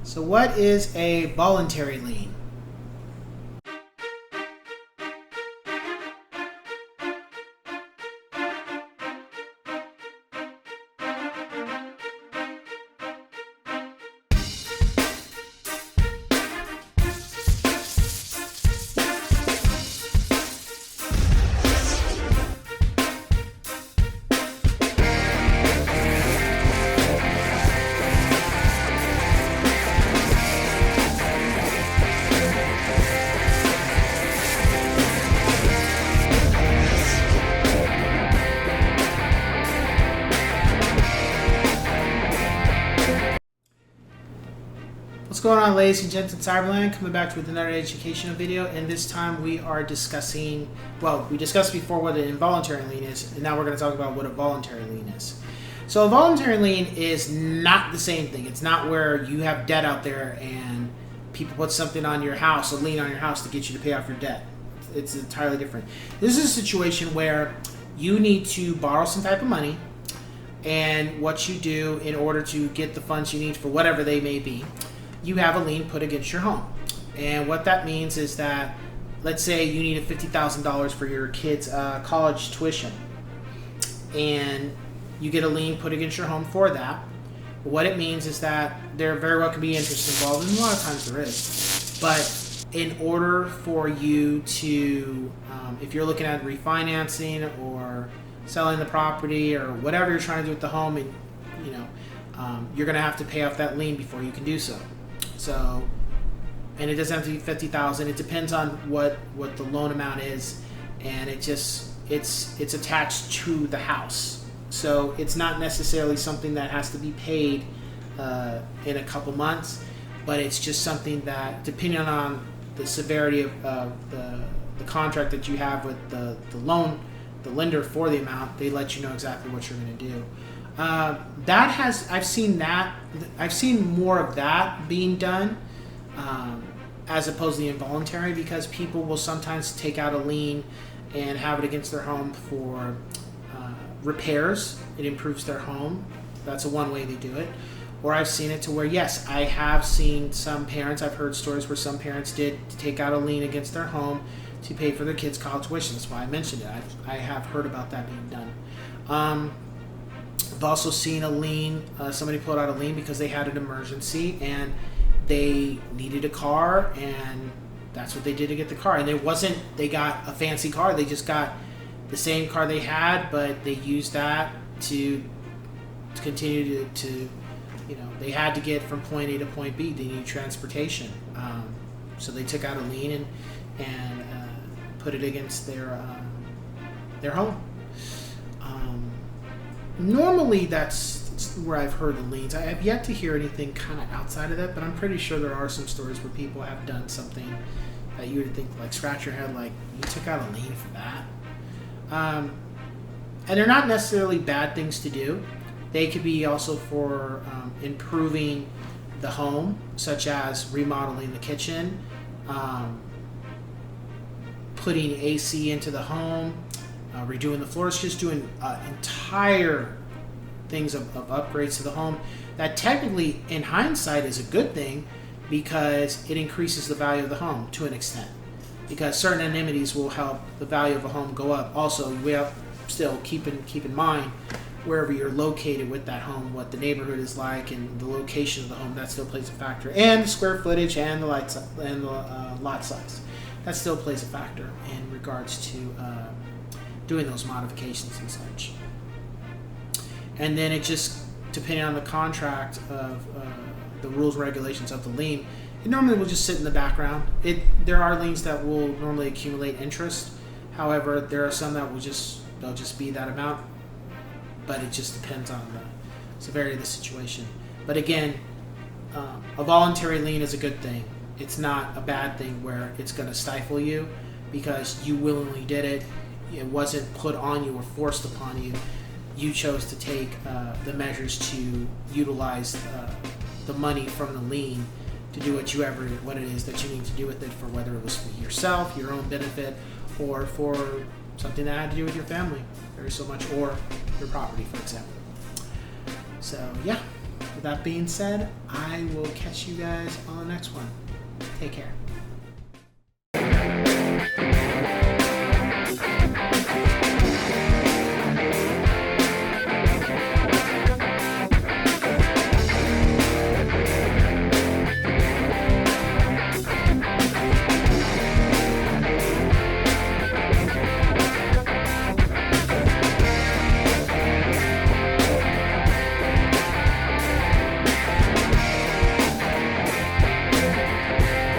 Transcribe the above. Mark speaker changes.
Speaker 1: So what is a voluntary lien? What's going on, ladies and gents in Cyberland? Coming back with another educational video, and this time we are discussing, well, we discussed before what an involuntary lien is, and now we're going to talk about what a voluntary lien is. So a voluntary lien is not the same thing. It's not where you have debt out there and people put something on your house, a lien on your house to get you to pay off your debt. It's entirely different. This is a situation where you need to borrow some type of money, and what you do in order to get the funds you need for whatever they may be, you have a lien put against your home. And what that means is that, let's say you need $50,000 for your kid's college tuition, and you get a lien put against your home for that. What it means is that there very well could be interest involved, and a lot of times there is. But in order for you to, if you're looking at refinancing or selling the property or whatever you're trying to do with the home, and you're going to have to pay off that lien before you can do so. So, and it doesn't have to be $50,000. It depends on what the loan amount is, and it's attached to the house. So it's not necessarily something that has to be paid in a couple months, but it's just something that, depending on the severity of the contract that you have with the loan, the lender for the amount, they let you know exactly what you're going to do. I've seen more of that being done as opposed to the involuntary, because people will sometimes take out a lien and have it against their home for repairs. It improves their home. That's one way they do it. Or I've seen it to where, yes, I have seen some parents, I've heard stories where some parents did take out a lien against their home to pay for their kids' college tuition. That's why I mentioned it. I have heard about that being done. I've also seen a lien, somebody pulled out a lien because they had an emergency and they needed a car, and that's what they did to get the car. And they got a fancy car, they just got the same car they had, but they used that to continue to they had to get from point A to point B. They needed transportation. So they took out a lien and put it against their home. Normally, that's where I've heard the liens. I have yet to hear anything kind of outside of that, but I'm pretty sure there are some stories where people have done something that you would think, like, scratch your head, like, you took out a lien for that. And they're not necessarily bad things to do. They could be also for improving the home, such as remodeling the kitchen, putting AC into the home, redoing the floors, just doing entire things of upgrades to the home. That technically, in hindsight, is a good thing, because it increases the value of the home to an extent. Because certain amenities will help the value of a home go up. Also, we have still keep in mind wherever you're located with that home, what the neighborhood is like, and the location of the home. That still plays a factor, and the square footage and the lot size. That still plays a factor in regards to doing those modifications and such. And then it just, depending on the contract of the rules and regulations of the lien, it normally will just sit in the background. There are liens that will normally accumulate interest. However, there are some that they'll just be that amount, but it just depends on the severity of the situation. But again, a voluntary lien is a good thing. It's not a bad thing where it's going to stifle you because you willingly did it. It wasn't put on you or forced upon you. You chose to take the measures to utilize the money from the lien to do what it is that you need to do with it, for whether it was for yourself, your own benefit, or for something that had to do with your family very so much, or your property, for example. So yeah, with that being said, I will catch you guys on the next one. Take care.